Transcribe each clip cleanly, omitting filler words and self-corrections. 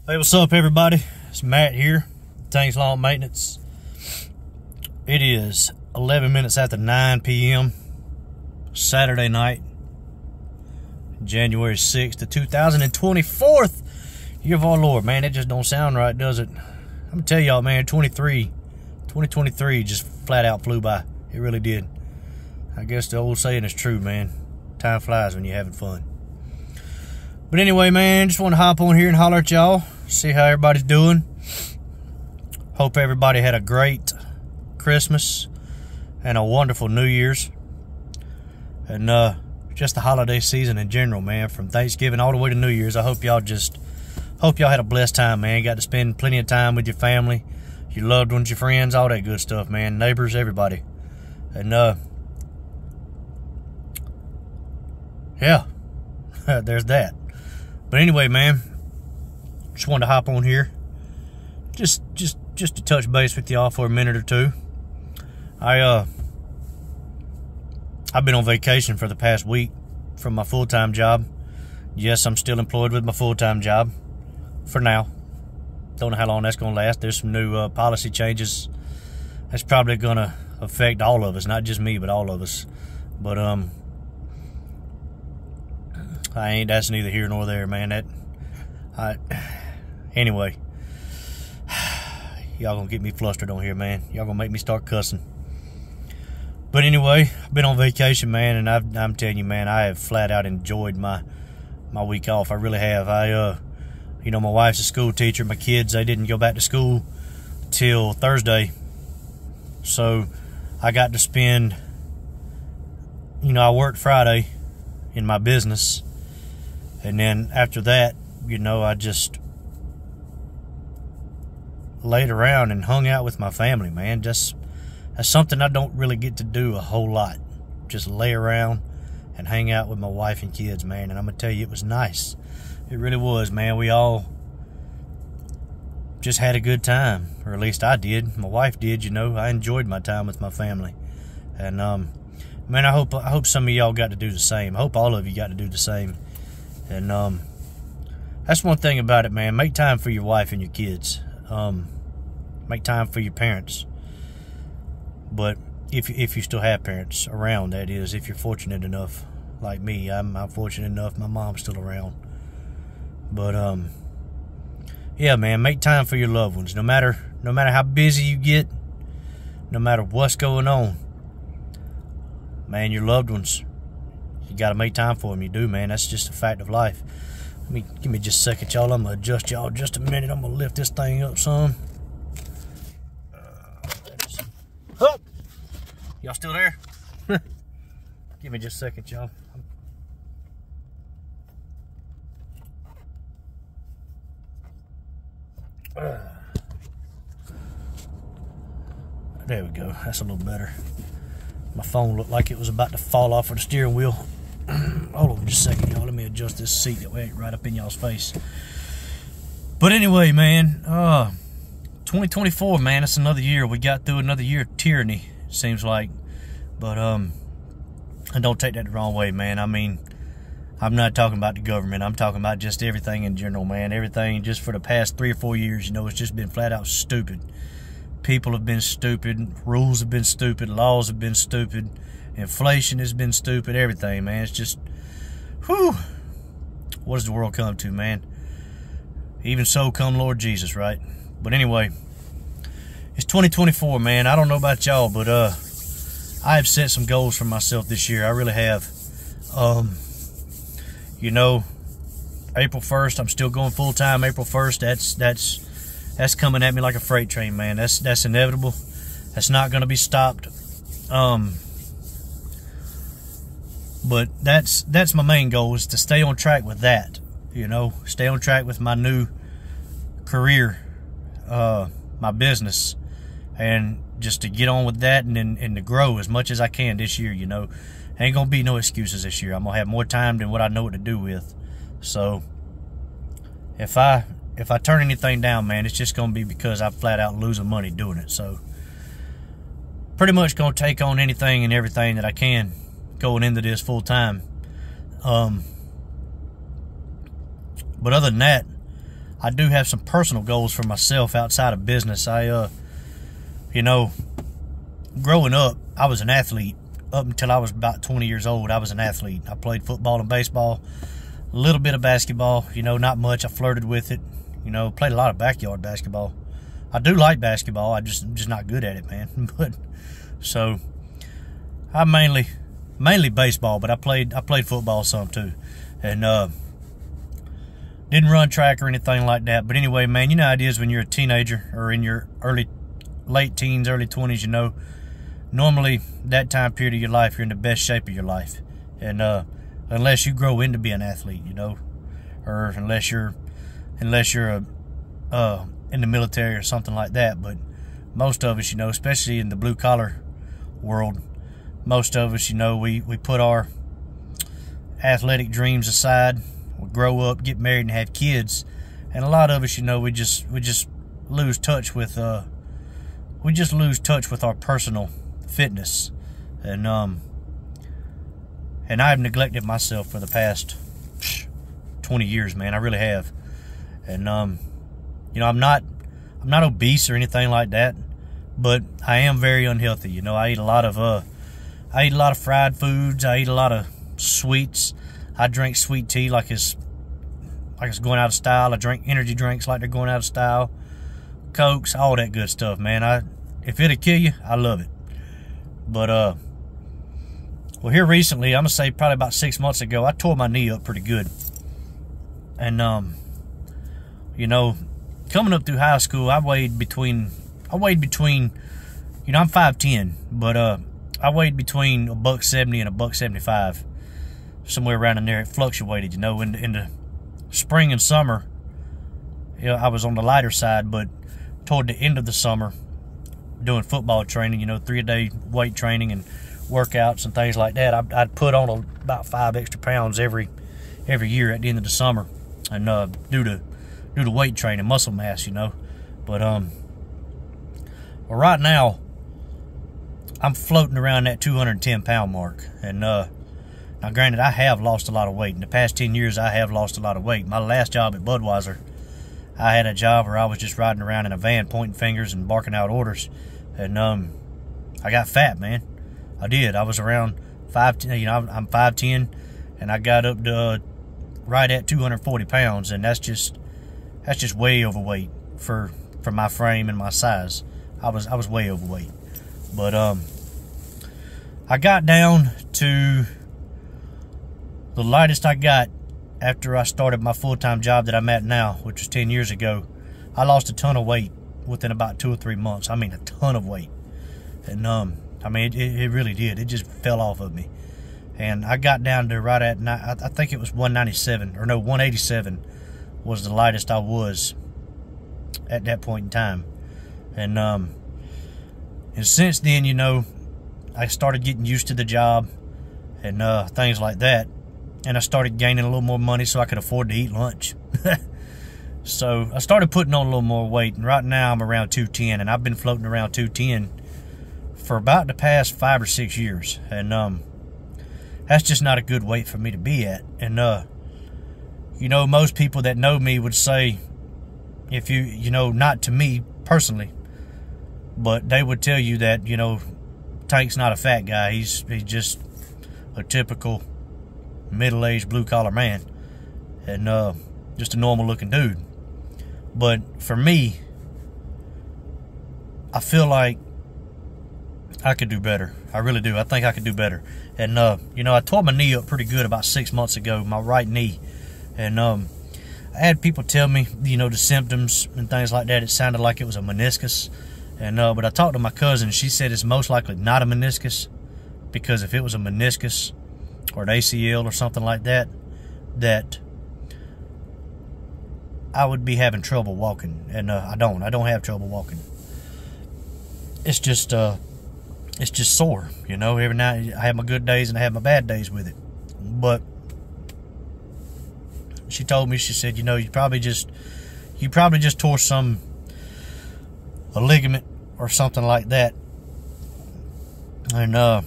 Hey, what's up, everybody? It's Matt here, Tanks Lawn Maintenance. It is 11 minutes after 9 p.m. Saturday night, January 6th to 2024, year of our Lord. Man, that just don't sound right, does it? I'm gonna tell y'all, man, 2023 just flat out flew by. It really did. I guess the old saying is true, man. Time flies when you're having fun. But anyway, man, just want to hop on here and holler at y'all, see how everybody's doing. Hope everybody had a great Christmas and a wonderful New Year's. And just the holiday season in general, man, from Thanksgiving all the way to New Year's. I hope y'all had a blessed time, man. Got to spend plenty of time with your family, your loved ones, your friends, all that good stuff, man. Neighbors, everybody. And yeah, there's that. But anyway, man, just wanted to hop on here, just to touch base with y'all for a minute or two. I've been on vacation for the past week from my full-time job. Yes, I'm still employed with my full-time job for now. Don't know how long that's gonna last. There's some new policy changes that's probably gonna affect all of us, not just me, but all of us. But that's neither here nor there, man. Anyway, y'all gonna get me flustered on here, man. Y'all gonna make me start cussing. But anyway, I've been on vacation, man, and I'm telling you, man, I have flat out enjoyed my week off. I really have. You know, my wife's a school teacher. My kids, they didn't go back to school till Thursday, so I got to spend. You know, I worked Friday in my business. And then after that, you know, I just laid around and hung out with my family, man. That's something I don't really get to do a whole lot. Just lay around and hang out with my wife and kids, man. And I'm going to tell you, it was nice. It really was, man. We all just had a good time. Or at least I did. My wife did, you know. I enjoyed my time with my family. And, man, I hope some of y'all got to do the same. I hope all of you got to do the same. And that's one thing about it, man. Make time for your wife and your kids. Make time for your parents. But if you still have parents around, that is, if you're fortunate enough, like me, I'm fortunate enough. My mom's still around. But yeah, man, make time for your loved ones. No matter how busy you get, no matter what's going on, man, your loved ones. You got to make time for them. You do, man. That's just a fact of life. Give me just a second, y'all. I'm going to adjust y'all just a minute. I'm going to lift this thing up some. Oh! Y'all still there? Give me just a second, y'all. There we go. That's a little better. My phone looked like it was about to fall off of the steering wheel. Hold on just a second, y'all. Let me adjust this seat that way it ain't right up in y'all's face. But anyway, man, 2024, man, it's another year. We got through another year of tyranny, seems like. But and don't take that the wrong way, man. I mean, I'm not talking about the government. I'm talking about just everything in general, man. Everything just for the past 3 or 4 years, you know, it's just been flat out stupid. People have been stupid. Rules have been stupid. Laws have been stupid. Inflation has been stupid. Everything, man. It's just, whew. What does the world come to, man? Even so come Lord Jesus, right? But anyway, it's 2024, man. I don't know about y'all, but I have set some goals for myself this year. I really have. You know, April 1st, I'm still going full time. April 1st, that's coming at me like a freight train, man. That's inevitable. That's not going to be stopped. But that's my main goal, is to stay on track with that. You know, stay on track with my new career, my business, and just to get on with that and to grow as much as I can this year. You know, ain't gonna be no excuses this year. I'm gonna have more time than what I know what to do with. So if I turn anything down, man, it's just gonna be because I'm flat out losing money doing it. So pretty much gonna take on anything and everything that I can going into this full time. But other than that, I do have some personal goals for myself outside of business. You know, growing up, I was an athlete. Up until I was about 20 years old, I was an athlete. I played football and baseball, a little bit of basketball, you know, not much. I flirted with it, you know, played a lot of backyard basketball. I do like basketball. I'm just not good at it, man. But so I mainly baseball, but I played football some too, and didn't run track or anything like that. But anyway, man, you know how it is when you're a teenager or in your late teens, early 20s. You know, normally that time period of your life, you're in the best shape of your life, and unless you grow into being an athlete, you know, or unless you're in the military or something like that. But most of us, you know, especially in the blue collar world, most of us, you know, we put our athletic dreams aside. We grow up, get married, and have kids, and a lot of us, you know, we just lose touch with our personal fitness, and I've neglected myself for the past 20 years, man. I really have, and you know, I'm not obese or anything like that, but I am very unhealthy. You know, I eat a lot of fried foods. I eat a lot of sweets. I drink sweet tea like it's going out of style. I drink energy drinks like they're going out of style. Cokes, all that good stuff, man. If it'll kill you, I love it. But well, here recently, I'm gonna say probably about 6 months ago, I tore my knee up pretty good. And you know, coming up through high school, I weighed between, you know, I'm 5'10", but I weighed between $170 and $175, somewhere around in there. It fluctuated, you know. In the spring and summer, you know, I was on the lighter side, but toward the end of the summer, doing football training, you know, 3-a-day weight training and workouts and things like that, I'd put on about 5 extra pounds every year at the end of the summer, and due to weight training, muscle mass, you know. But well, right now I'm floating around that 210-pound mark, and now granted, I have lost a lot of weight. In the past 10 years, I have lost a lot of weight. My last job at Budweiser, I had a job where I was just riding around in a van pointing fingers and barking out orders, and I got fat, man. I did. I was around 5'10", you know, I'm 5'10", and I got up to right at 240 pounds, and that's just way overweight for my frame and my size. I was way overweight. But I got down to the lightest I got after I started my full-time job that I'm at now, which was 10 years ago. I lost a ton of weight within about 2 or 3 months. I mean, a ton of weight. And I mean, it really did. It just fell off of me. And I got down to right at, I think it was 197, or no, 187 was the lightest I was at that point in time. And since then, you know, I started getting used to the job and things like that. And I started gaining a little more money so I could afford to eat lunch. So I started putting on a little more weight, and right now I'm around 210, and I've been floating around 210 for about the past 5 or 6 years. And that's just not a good weight for me to be at. And you know, most people that know me would say, if you know, not to me personally, but they would tell you that, you know, Tank's not a fat guy. He's just a typical middle-aged blue-collar man, and just a normal-looking dude. But for me, I feel like I could do better. I really do. I think I could do better. And you know, I tore my knee up pretty good about 6 months ago, my right knee. And I had people tell me, you know, the symptoms and things like that. It sounded like it was a meniscus. And but I talked to my cousin. She said it's most likely not a meniscus, because if it was a meniscus or an ACL or something like that, that I would be having trouble walking. And I don't have trouble walking. It's just sore, you know. Every night I have my good days and I have my bad days with it. But she told me, she said, you know, you probably just tore a ligament or something like that. And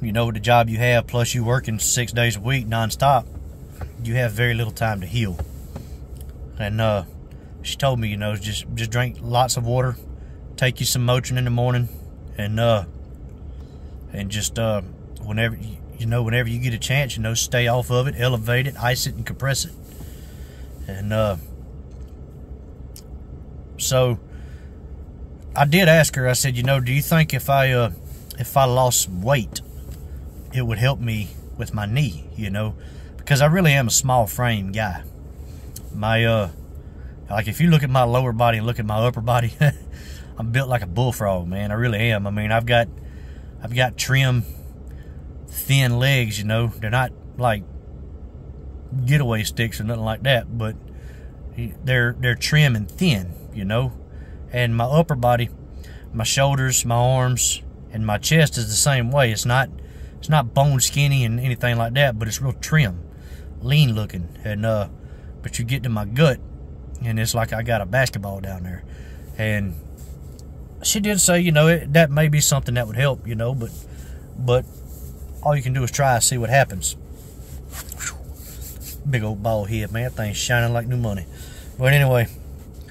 you know, with the job you have, plus you working 6 days a week nonstop, you have very little time to heal. And she told me, you know, just drink lots of water, take you some Motrin in the morning, and just whenever you get a chance, you know, stay off of it, elevate it, ice it, and compress it. And so I did ask her. I said, you know, do you think if I lost weight, it would help me with my knee? You know, because I really am a small frame guy. My like, if you look at my lower body and look at my upper body, I'm built like a bullfrog, man. I really am. I mean, I've got trim, thin legs. You know, they're not like getaway sticks or nothing like that, but they're trim and thin. You know, and my upper body, my shoulders, my arms, and my chest is the same way. It's not bone skinny and anything like that, but it's real trim, lean looking. And but you get to my gut, and it's like I got a basketball down there. And she did say, you know, that may be something that would help, you know, but all you can do is try and see what happens. Big old bald head, man. That thing's shining like new money. But anyway,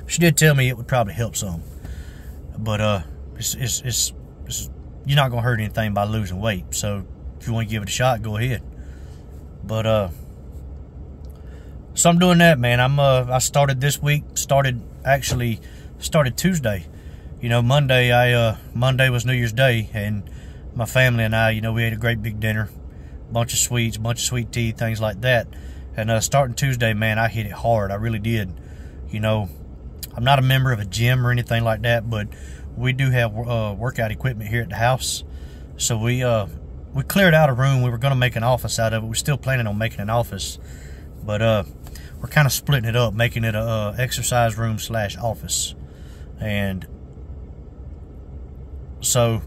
she did tell me it would probably help some. But it's you're not gonna hurt anything by losing weight. So if you want to give it a shot, go ahead. But so I'm doing that, man. I started this week. Started Tuesday. You know, Monday was New Year's Day, and my family and I, you know, we ate a great big dinner, bunch of sweets, bunch of sweet tea, things like that. And starting Tuesday, man, I hit it hard. I really did. You know, I'm not a member of a gym or anything like that, but we do have workout equipment here at the house. So we cleared out a room. We were going to make an office out of it. We're still planning on making an office, but we're kind of splitting it up, making it a exercise room / office. And so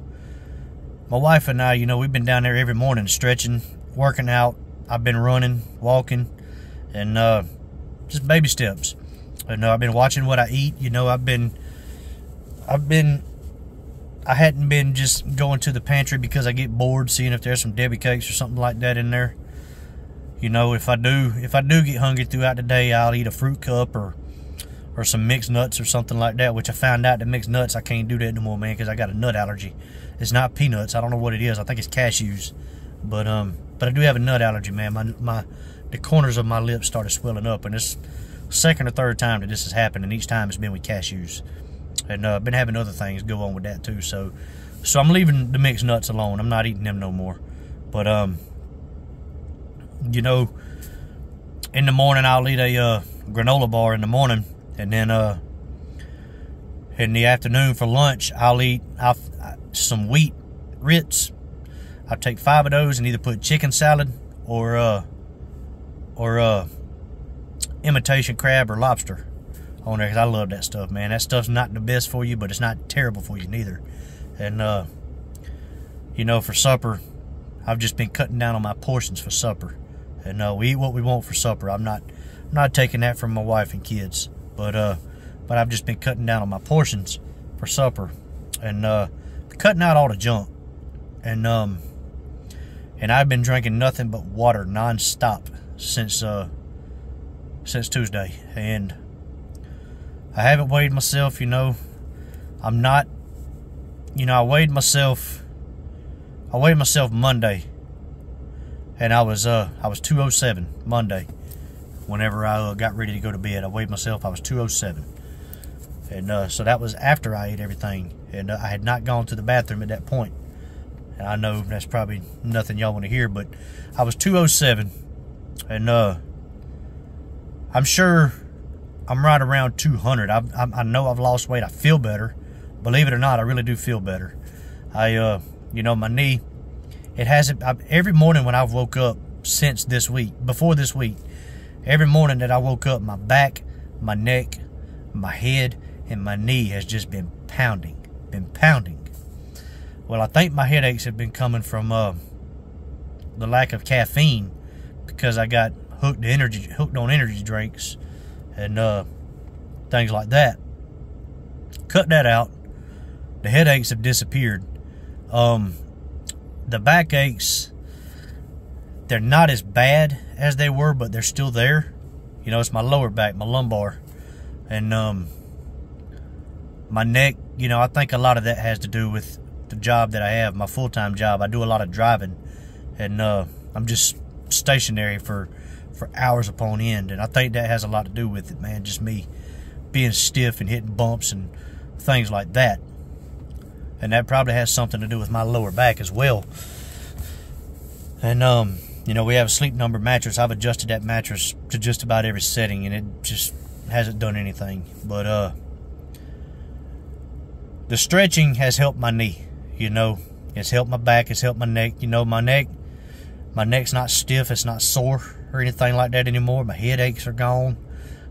my wife and I, you know, we've been down there every morning stretching, working out. I've been running, walking, and just baby steps. And I've been watching what I eat. You know, I hadn't been just going to the pantry because I get bored, seeing if there's some Debbie cakes or something like that in there. You know, if I do get hungry throughout the day, I'll eat a fruit cup or some mixed nuts or something like that, which I found out that mixed nuts, I can't do that no more, man, because I got a nut allergy. It's not peanuts. I don't know what it is. I think it's cashews. But I do have a nut allergy, man. The corners of my lips started swelling up, and it's second or third time that this has happened, and each time it's been with cashews. And I've been having other things go on with that too. So I'm leaving the mixed nuts alone. I'm not eating them no more. But you know, in the morning I'll eat a granola bar in the morning, and then in the afternoon for lunch I'll eat some wheat Ritz. I'll take 5 of those and either put chicken salad or imitation crab or lobster on there, because I love that stuff, man. That stuff's not the best for you, but it's not terrible for you neither. And you know, for supper, I've just been cutting down on my portions for supper. And we eat what we want for supper. I'm not taking that from my wife and kids, but I've just been cutting down on my portions for supper, and cutting out all the junk. And I've been drinking nothing but water non-stop since Tuesday. And I haven't weighed myself, you know. I'm not, you know, I weighed myself Monday, and I was 207 Monday. Whenever I got ready to go to bed, I weighed myself. I was 207, and so that was after I ate everything, and I had not gone to the bathroom at that point. And I know that's probably nothing y'all want to hear, but I was 207, and I'm sure I'm right around 200. I know I've lost weight. I feel better. Believe it or not, I really do feel better. You know, my knee, it hasn't, every morning when I've woke up since this week, before this week, every morning that I woke up, my back, my neck, my head, and my knee has just been pounding. Well, I think my headaches have been coming from the lack of caffeine, because I got hooked on energy drinks and things like that. Cut that out. The headaches have disappeared. The backaches, they're not as bad as they were, but they're still there. You know, it's my lower back, my lumbar. And my neck, you know, I think a lot of that has to do with the job that I have, my full-time job. I do a lot of driving, and I'm just stationary for hours upon end, and I think that has a lot to do with it, man. Just me being stiff and hitting bumps and things like that. And that probably has something to do with my lower back as well. And you know, we have a Sleep Number mattress. I've adjusted that mattress to just about every setting, and it just hasn't done anything. But the stretching has helped my knee. You know, it's helped my back, it's helped my neck. You know, my neck's not stiff, it's not sore or anything like that anymore. My headaches are gone.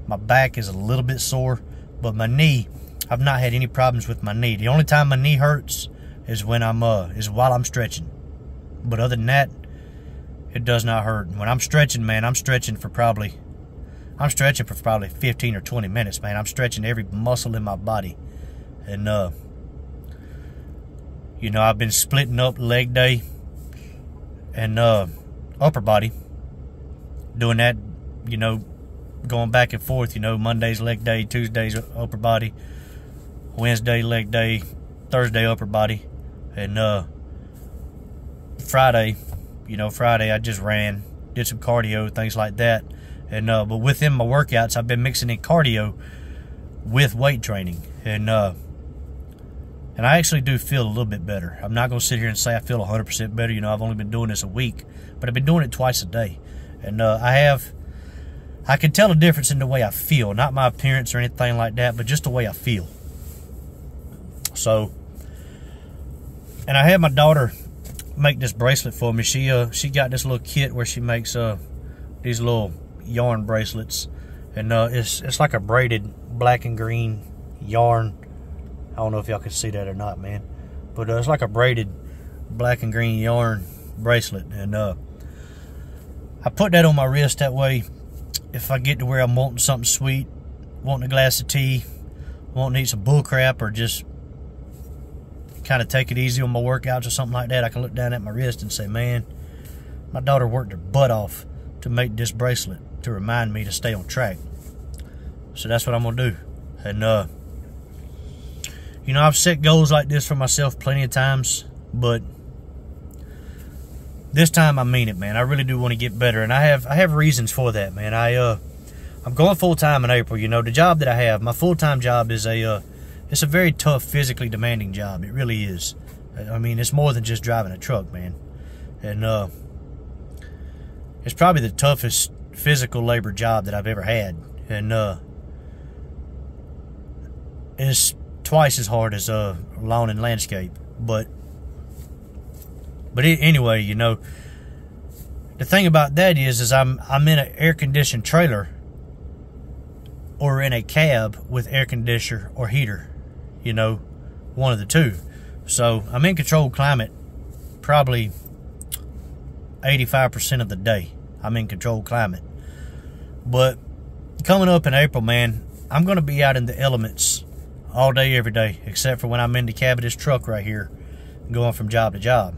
My back is a little bit sore, but my knee, I've not had any problems with my knee. The only time my knee hurts is when is while I'm stretching. But other than that, it does not hurt. When I'm stretching, man, I'm stretching for probably 15 or 20 minutes, man. I'm stretching every muscle in my body. And you know, I've been splitting up leg day and upper body, doing that, you know, going back and forth. You know, Monday's leg day, Tuesday's upper body, Wednesday leg day, Thursday upper body, and Friday, you know, Friday I just ran, did some cardio, things like that. And but within my workouts, I've been mixing in cardio with weight training, and I actually do feel a little bit better. I'm not going to sit here and say I feel 100% better. You know, I've only been doing this a week, but I've been doing it twice a day. And I can tell a difference in the way I feel. Not my appearance or anything like that, but just the way I feel. So, and I had my daughter make this bracelet for me. She got this little kit where she makes these little yarn bracelets. And it's like a braided black and green yarn. I don't know if y'all can see that or not, man. But it's like a braided black and green yarn bracelet. And I put that on my wrist. That way, if I get to where I'm wanting something sweet, wanting a glass of tea, wanting to eat some bull crap, or just kind of take it easy on my workouts or something like that, I can look down at my wrist and say, man, my daughter worked her butt off to make this bracelet to remind me to stay on track. So that's what I'm going to do. And you know, I've set goals like this for myself plenty of times, but this time I mean it, man. I really do want to get better, and I have reasons for that, man. I'm going full time in April. You know, the job that I have, my full time job, is it's a very tough, physically demanding job. It really is. I mean, it's more than just driving a truck, man. And it's probably the toughest physical labor job that I've ever had, and it's twice as hard as lawn and landscape. But anyway, you know, the thing about that is I'm in an air-conditioned trailer, or in a cab with air conditioner or heater, you know, one of the two. So I'm in controlled climate probably 85% of the day. I'm in controlled climate. But coming up in April, man, I'm going to be out in the elements all day, every day, except for when I'm in the cab of this truck right here, going from job to job.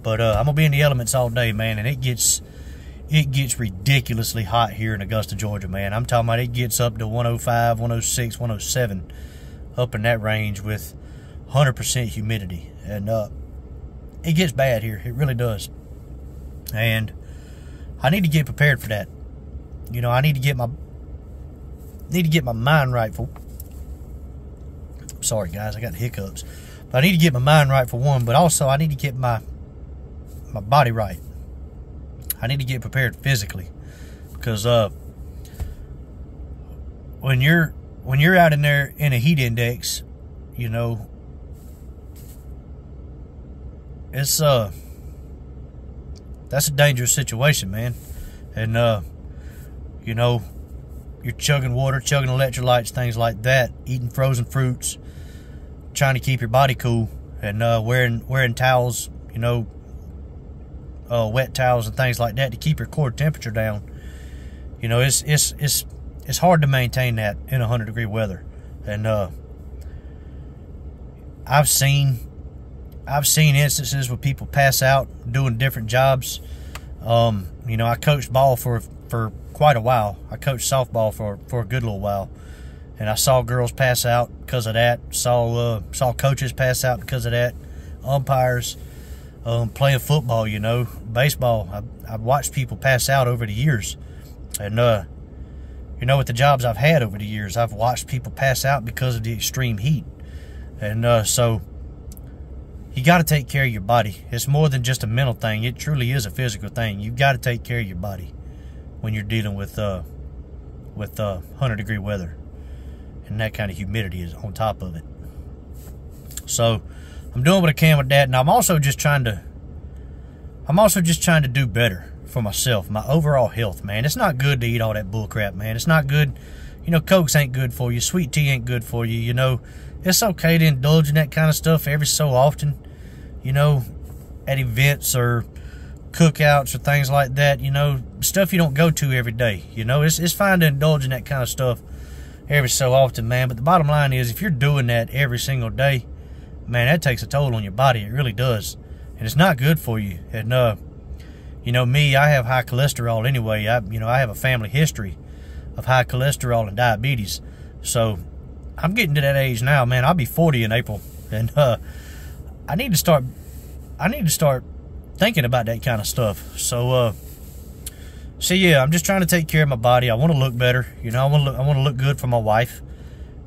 But I'm going to be in the elements all day, man, and it gets ridiculously hot here in Augusta, Georgia, man. I'm talking about it gets up to 105, 106, 107, up in that range with 100% humidity. And it gets bad here. It really does. And I need to get prepared for that. You know, I need to get my mind right for... Sorry, guys, I got hiccups. But I need to get my mind right for one, but also I need to get my body right. I need to get prepared physically, because when you're out in there in a heat index, you know, it's that's a dangerous situation, man. And you know, you're chugging water, chugging electrolytes, things like that, eating frozen fruits, trying to keep your body cool, and wearing towels, you know, wet towels and things like that to keep your core temperature down. You know, it's hard to maintain that in 100-degree weather. And I've seen instances where people pass out doing different jobs. You know, I coached ball for quite a while. I coached softball for a good little while, And I saw girls pass out because of that. Saw coaches pass out because of that. Umpires, playing football, you know, baseball. I've watched people pass out over the years. And, you know, with the jobs I've had over the years, I've watched people pass out because of the extreme heat. And so you got to take care of your body. It's more than just a mental thing. It truly is a physical thing. You've got to take care of your body when you're dealing with 100-degree weather and that kind of humidity is on top of it. So I'm doing what I can with that, and I'm also just trying to do better for myself, my overall health, man. It's not good to eat all that bull crap, man. It's not good. You know, Cokes ain't good for you. Sweet tea ain't good for you. You know, it's okay to indulge in that kind of stuff every so often, you know, at events or cookouts or things like that, you know, stuff you don't go to every day. You know, it's fine to indulge in that kind of stuff every so often, man. But the bottom line is, if you're doing that every single day, man, that takes a toll on your body. It really does. And it's not good for you. And, you know, me, I have high cholesterol anyway. I have a family history of high cholesterol and diabetes. So I'm getting to that age now, man. I'll be 40 in April. And I need to start thinking about that kind of stuff. So yeah, I'm just trying to take care of my body. I want to look better. You know, I want to look good for my wife.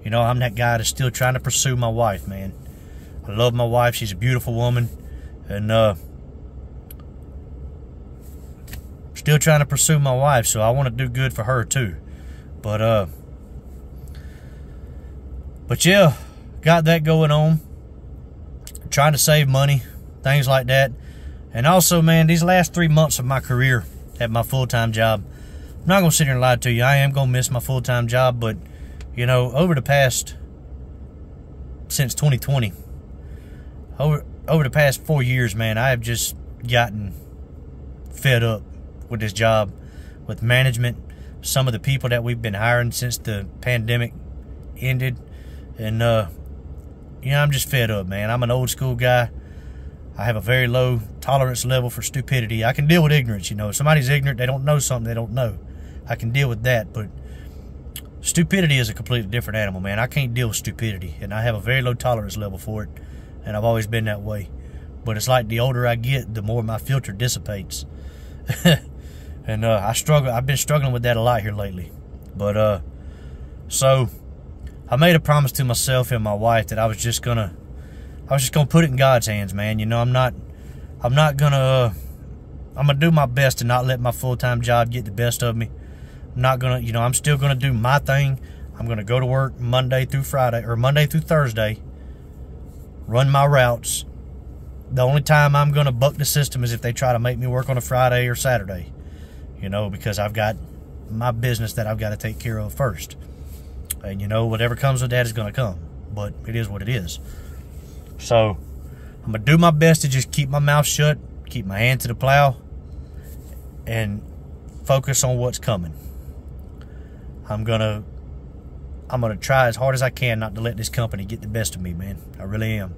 You know, I'm that guy that's still trying to pursue my wife, man. I love my wife. She's a beautiful woman. And still trying to pursue my wife, so I want to do good for her too. But yeah, got that going on. Trying to save money, things like that. And also, man, these last 3 months of my career at my full-time job, I'm not going to sit here and lie to you. I am going to miss my full-time job, but, you know, since 2020, over the past 4 years, man, I have just gotten fed up with this job, with management, some of the people that we've been hiring since the pandemic ended. And, you know, I'm just fed up, man. I'm an old school guy. I have a very low tolerance level for stupidity. I can deal with ignorance, you know. If somebody's ignorant, they don't know something they don't know. I can deal with that, but stupidity is a completely different animal, man. I can't deal with stupidity, and I have a very low tolerance level for it, and I've always been that way. But it's like the older I get, the more my filter dissipates. And I've been struggling with that a lot here lately. But so I made a promise to myself and my wife that I was just gonna put it in God's hands, man. You know, I'm gonna do my best to not let my full-time job get the best of me. I'm not gonna, you know, I'm still gonna do my thing. I'm gonna go to work Monday through Thursday, run my routes. The only time I'm gonna buck the system is if they try to make me work on a Friday or Saturday, you know, because I've got my business that I've got to take care of first. And, you know, whatever comes with that is going to come. But it is what it is. So I'm going to do my best to just keep my mouth shut, keep my hand to the plow, and focus on what's coming. I'm going to try as hard as I can not to let this company get the best of me, man. I really am.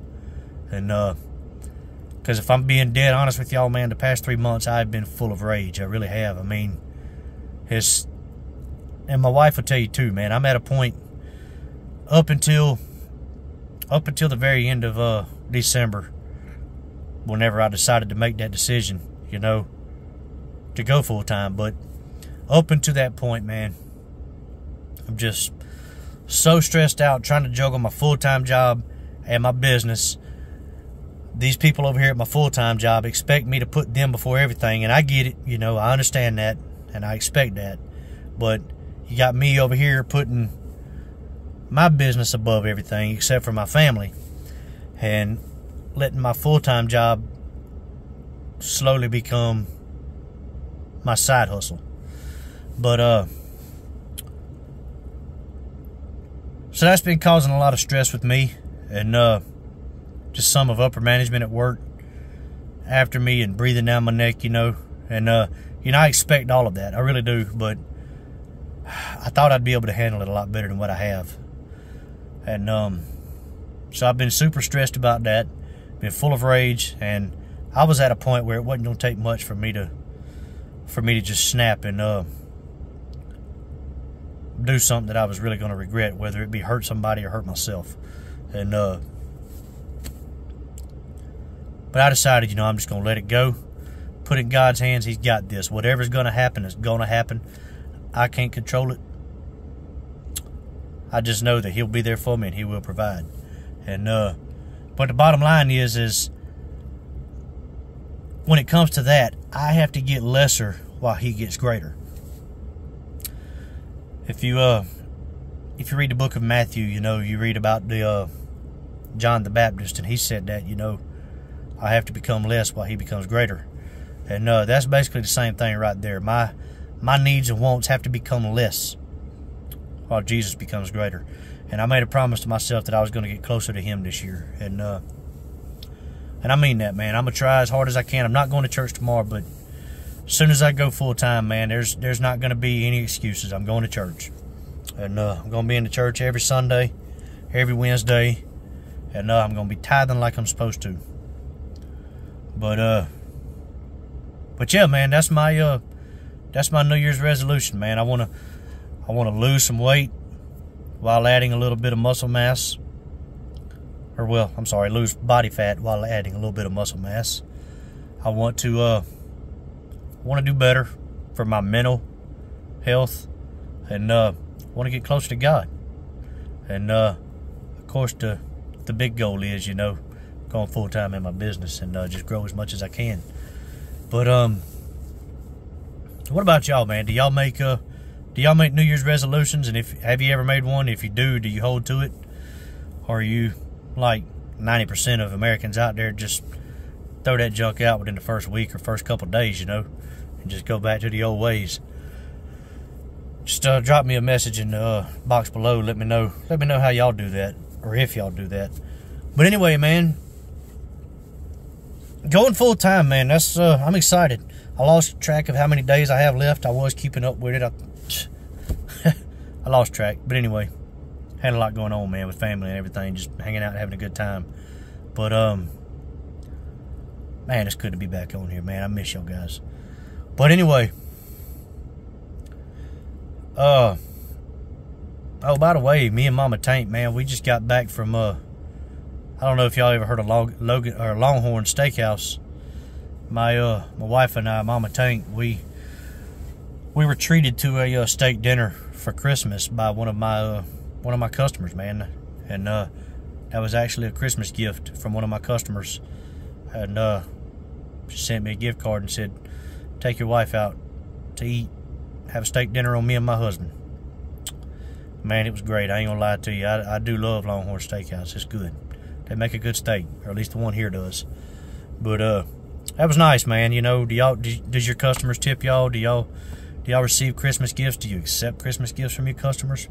And, because if I'm being dead honest with y'all, man, the past 3 months I've been full of rage. I really have. I mean, and my wife will tell you too, man. I'm at a point up until the very end of December, whenever I decided to make that decision, you know, to go full time. But up until that point, man, I'm just so stressed out trying to juggle my full-time job and my business. These people over here at my full-time job expect me to put them before everything, and I get it, you know, I understand that, and I expect that. But you got me over here putting my business above everything except for my family, and letting my full-time job slowly become my side hustle. But so that's been causing a lot of stress with me, and just some of upper management at work after me and breathing down my neck, you know. And you know, I expect all of that, I really do, but I thought I'd be able to handle it a lot better than what I have. And so I've been super stressed about that, been full of rage, and I was at a point where it wasn't going to take much for me to just snap and do something that I was really going to regret, whether it be hurt somebody or hurt myself. And but I decided, you know, I'm just going to let it go, put it in God's hands. He's got this. Whatever's going to happen is going to happen. I can't control it. I just know that He'll be there for me and He will provide. And but the bottom line is when it comes to that, I have to get lesser while He gets greater. If you read the book of Matthew, you know, you read about the John the Baptist, and he said that, you know, I have to become less while He becomes greater. And that's basically the same thing right there. My needs and wants have to become less while Jesus becomes greater. And I made a promise to myself that I was going to get closer to Him this year. And I mean that, man. I'm going to try as hard as I can. I'm not going to church tomorrow, but as soon as I go full time, man, there's not going to be any excuses. I'm going to church. And I'm going to be in the church every Sunday, every Wednesday. And I'm going to be tithing like I'm supposed to. But yeah, man, that's my New Year's resolution, man. I want to lose some weight while adding a little bit of muscle mass. Or, well, I'm sorry, lose body fat while adding a little bit of muscle mass. I want to do better for my mental health, and want to get closer to God. And of course, the big goal is, you know, going full time in my business and just grow as much as I can. But what about y'all, man? Do y'all make New Year's resolutions? And have you ever made one? If you do you hold to it? Or are you like 90% of Americans out there, just throw that junk out within the first week or first couple of days, you know, and just go back to the old ways? Just drop me a message in the box below. Let me know how y'all do that, or if y'all do that. But anyway, man, going full time, man, that's I'm excited. I lost track of how many days I have left. I was keeping up with it. I lost track, but anyway, had a lot going on, man, with family and everything, just hanging out and having a good time. But man, it's good to be back on here, man. I miss y'all guys. But anyway, oh, by the way, me and Mama Tank, man, we just got back from I don't know if y'all ever heard of Longhorn Steakhouse. My wife and I, Mama Tank, we were treated to a steak dinner for Christmas by one of my customers, man. And that was actually a Christmas gift from one of my customers. And she sent me a gift card and said, take your wife out to eat, have a steak dinner on me and my husband. Man, it was great. I ain't gonna lie to you. I do love Longhorn Steakhouse. It's good. They make a good steak, or at least the one here does. But that was nice, man. You know, does your customers tip y'all? Do y'all receive Christmas gifts? Do you accept Christmas gifts from your customers?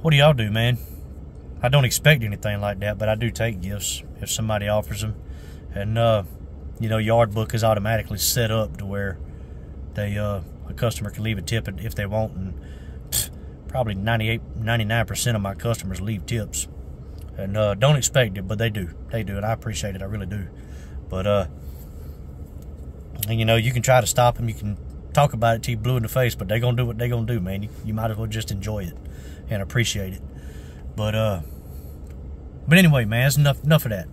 What do y'all do, man? I don't expect anything like that, but I do take gifts if somebody offers them. And you know, Yardbook is automatically set up to where a customer can leave a tip if they want, and probably 99% of my customers leave tips. And don't expect it, but they do, and I appreciate it. I really do. But and you know, you can try to stop them, you can talk about it till you blue in the face, but they're gonna do what they're gonna do, man. You might as well just enjoy it and appreciate it. But anyway, man, it's enough of that.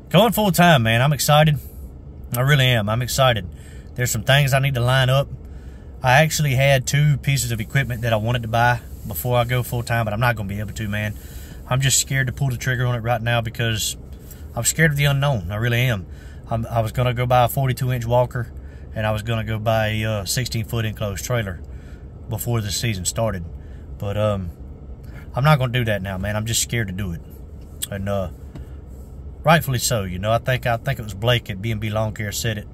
Going full time, man, I'm excited. I really am. I'm excited. There's some things I need to line up. I actually had 2 pieces of equipment that I wanted to buy before I go full time, but I'm not going to be able to, man. I'm just scared to pull the trigger on it right now because I'm scared of the unknown. I really am. I was going to go buy a 42-inch walker, and I was going to go buy a 16-foot enclosed trailer before the season started. But I'm not going to do that now, man. I'm just scared to do it. And rightfully so, you know. I think it was Blake at B&B Lawn Care said it.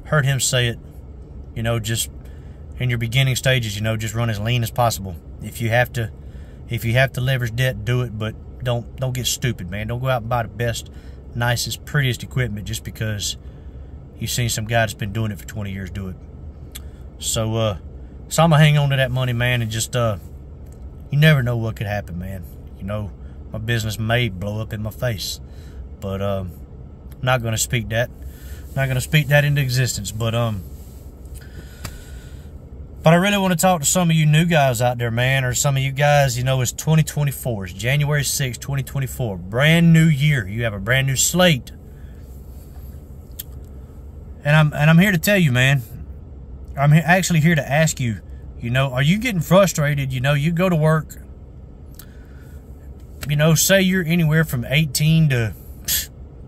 Heard him say it, you know, just in your beginning stages, you know, just run as lean as possible. If you have to leverage debt, do it, but don't get stupid, man. Don't go out and buy the best, nicest, prettiest equipment just because you've seen some guy that's been doing it for 20 years do it. So I'm gonna hang on to that money, man, and just you never know what could happen, man. You know, my business may blow up in my face, but I'm not gonna speak that. Not going to speak that into existence, but I really want to talk to some of you new guys out there, man, or some of you guys, you know, it's 2024. It's January 6th, 2024. Brand new year. You have a brand new slate. And I'm here to tell you, man. I'm actually here to ask you, you know, are you getting frustrated? You know, you go to work, you know, say you're anywhere from 18 to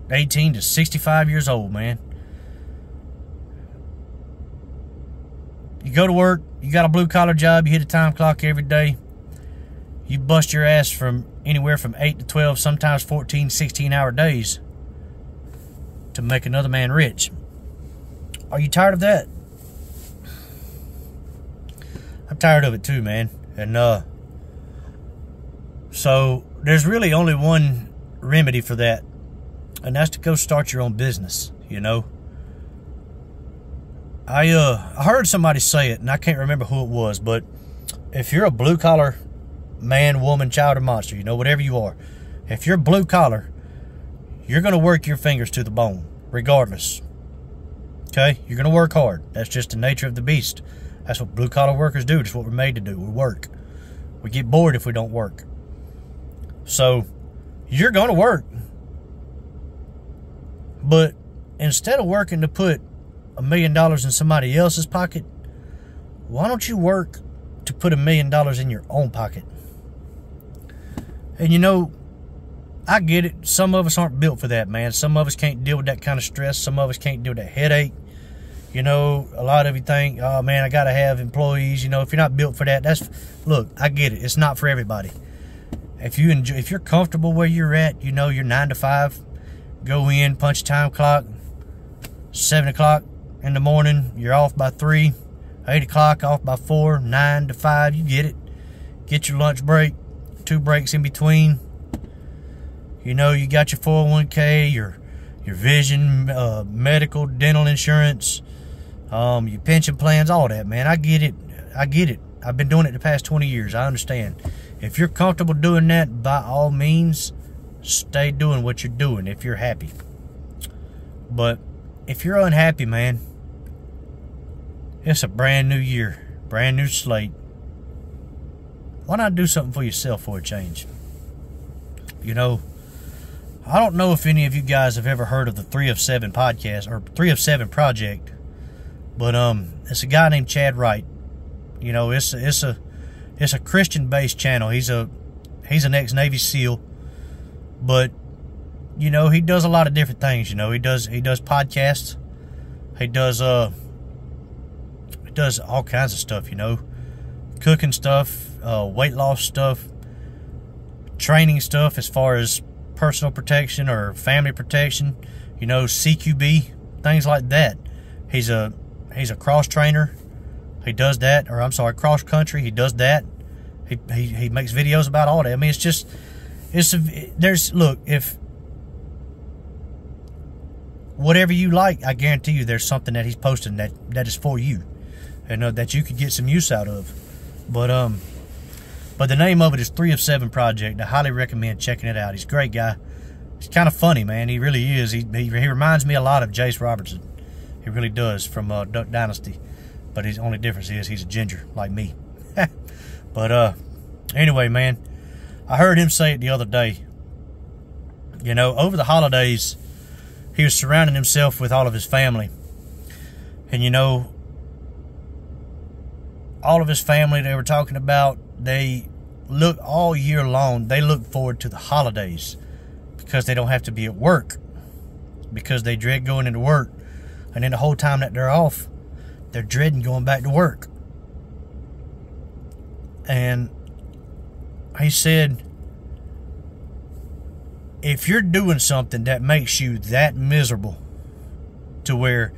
65 years old, man. You go to work, you got a blue-collar job, you hit a time clock every day. You bust your ass from anywhere from 8 to 12, sometimes 14, 16-hour days to make another man rich. Are you tired of that? I'm tired of it too, man. And so there's really only one remedy for that, and that's to go start your own business, you know. I heard somebody say it, and I can't remember who it was, but if you're a blue-collar man, woman, child, or monster, you know, whatever you are, if you're blue-collar, you're going to work your fingers to the bone, regardless. Okay? You're going to work hard. That's just the nature of the beast. That's what blue-collar workers do. That's what we're made to do. We work. We get bored if we don't work. So, you're going to work. But instead of working to put $1 million in somebody else's pocket, why don't you work to put $1 million in your own pocket? And you know, I get it. Some of us aren't built for that, man. Some of us can't deal with that kind of stress. Some of us can't deal with that headache. You know, a lot of you think, oh man, I gotta have employees. You know, if you're not built for that, look, I get it. It's not for everybody. If you're comfortable where you're at, you know, you're 9 to 5, go in, punch a time clock, 7 o'clock in the morning, you're off by 3, 8 o'clock, off by 4, 9 to 5, you get it. Get your lunch break, 2 breaks in between. You know, you got your 401k, your vision, medical, dental insurance, your pension plans, all that, man. I get it. I get it. I've been doing it the past 20 years. I understand. If you're comfortable doing that, by all means, stay doing what you're doing if you're happy. But if you're unhappy, man, it's a brand new year, brand new slate. Why not do something for yourself for a change? You know, I don't know if any of you guys have ever heard of the 3 of 7 podcast or 3 of 7 project, but it's a guy named Chad Wright. You know, it's a Christian-based channel. He's an ex-Navy SEAL, but you know, he does a lot of different things. You know, he does podcasts. He does all kinds of stuff. You know, cooking stuff, weight loss stuff, training stuff as far as personal protection or family protection. You know, CQB, things like that. He's a cross trainer. He does that, or I'm sorry, cross country. He does that. He makes videos about all that. I mean, look, if whatever you like, I guarantee you there's something that he's posting that is for you, and that you could get some use out of. But the name of it is 3 of 7 Project. I highly recommend checking it out. He's a great guy. He's kind of funny, man. He really is. He reminds me a lot of Jace Robertson. He really does, from Duck Dynasty. But his only difference is he's a ginger like me. But anyway, man, I heard him say it the other day. You know, over the holidays, he was surrounding himself with all of his family. And, you know, all of his family they were talking about, they look all year long, they look forward to the holidays because they don't have to be at work, because they dread going into work. And then the whole time that they're off, they're dreading going back to work. And he said, if you're doing something that makes you that miserable to where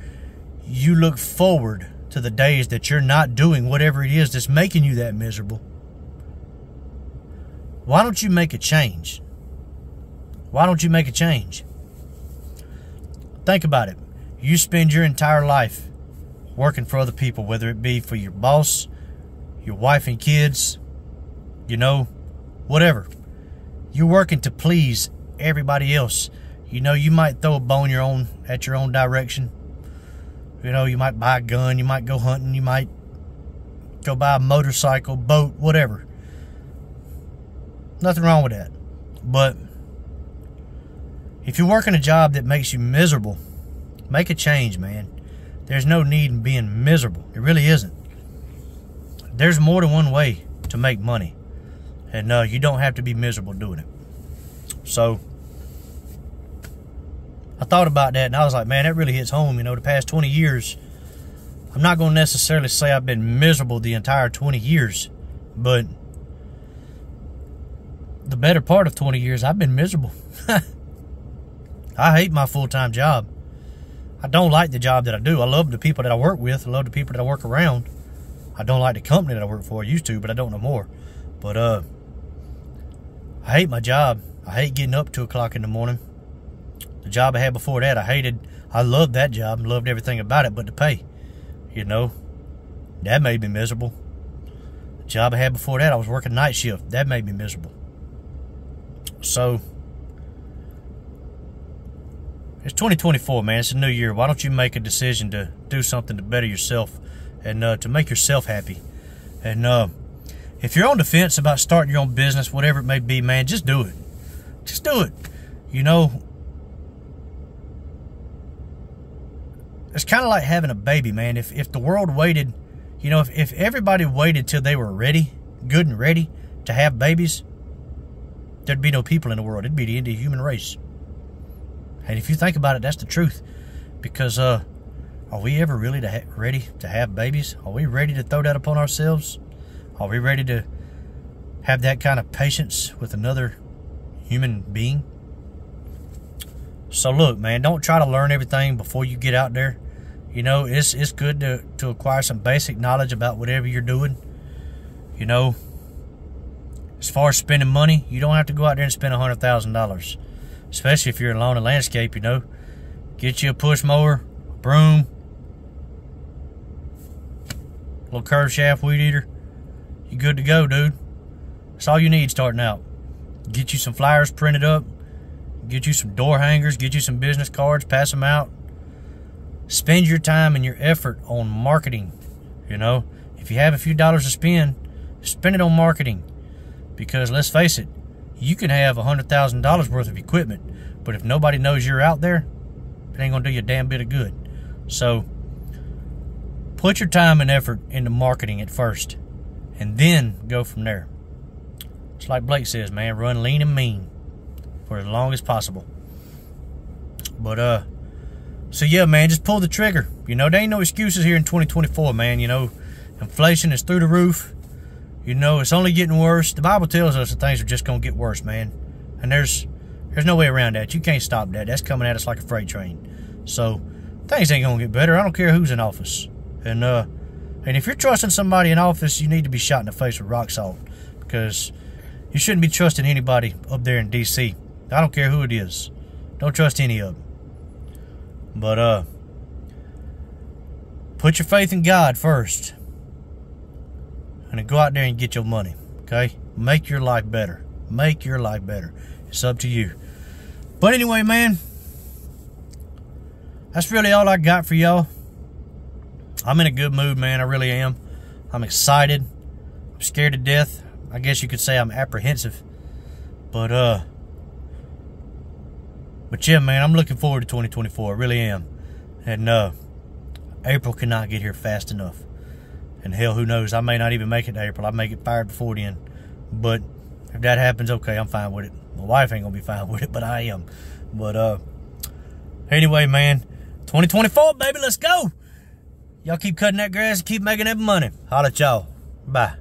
you look forward to the days that you're not doing whatever it is that's making you that miserable, why don't you make a change? Why don't you make a change? Think about it. You spend your entire life working for other people, whether it be for your boss, your wife and kids, you know, whatever. You're working to please everybody else. You know, you might throw a bone at your own direction, You know, you might buy a gun, you might go hunting, you might go buy a motorcycle, boat, whatever. Nothing wrong with that. But if you're working a job that makes you miserable, make a change, man. There's no need in being miserable. There really isn't. There's more than one way to make money. And you don't have to be miserable doing it. So I thought about that, and I was like, man, that really hits home. You know, the past 20 years, I'm not going to necessarily say I've been miserable the entire 20 years, but the better part of 20 years, I've been miserable. I hate my full-time job. I don't like the job that I do. I love the people that I work with. I love the people that I work around. I don't like the company that I work for. I used to, but I don't no more. But I hate my job. I hate getting up 2 o'clock in the morning. The job I had before that, I hated. I loved that job and loved everything about it, but the pay, you know, that made me miserable. The job I had before that, I was working night shift. That made me miserable. So it's 2024, man. It's a new year. Why don't you make a decision to do something to better yourself and to make yourself happy? And if you're on the fence about starting your own business, whatever it may be, man, just do it. Just do it. You know, it's kind of like having a baby, man. If the world waited, you know, if everybody waited till they were ready, good and ready to have babies, there'd be no people in the world. It'd be the end of the human race. And if you think about it, that's the truth. Because are we ever really ready to have babies? Are we ready to throw that upon ourselves? Are we ready to have that kind of patience with another human being? So look, man, don't try to learn everything before you get out there. You know, it's good to acquire some basic knowledge about whatever you're doing. You know, as far as spending money, you don't have to go out there and spend $100,000. Especially if you're in lawn and landscape, you know. Get you a push mower, a broom, a little curved shaft weed eater. You're good to go, dude. That's all you need starting out. Get you some flyers printed up. Get you some door hangers. Get you some business cards. Pass them out. Spend your time and your effort on marketing. You know, if you have a few dollars to spend it on marketing. Because let's face it, you can have $100,000 worth of equipment, but if nobody knows you're out there, it ain't gonna do you a damn bit of good. So put your time and effort into marketing at first, and then go from there. Just like Blake says, man, run lean and mean for as long as possible. But so yeah, man, just pull the trigger. You know, there ain't no excuses here in 2024, man. You know, inflation is through the roof. You know, it's only getting worse. The Bible tells us that things are just going to get worse, man. And there's no way around that. You can't stop that. That's coming at us like a freight train. So, things ain't going to get better. I don't care who's in office. And if you're trusting somebody in office, you need to be shot in the face with rock salt. Because you shouldn't be trusting anybody up there in D.C. I don't care who it is. Don't trust any of them. But, put your faith in God first. And then go out there and get your money, okay? Make your life better. Make your life better. It's up to you. But anyway, man, that's really all I got for y'all. I'm in a good mood, man. I really am. I'm excited. I'm scared to death. I guess you could say I'm apprehensive. But yeah, man, I'm looking forward to 2024. I really am. And April cannot get here fast enough. And hell, who knows? I may not even make it to April. I may get fired before then. But if that happens, okay, I'm fine with it. My wife ain't going to be fine with it, but I am. But anyway, man, 2024, baby, let's go. Y'all keep cutting that grass and keep making that money. Holla at y'all. Bye.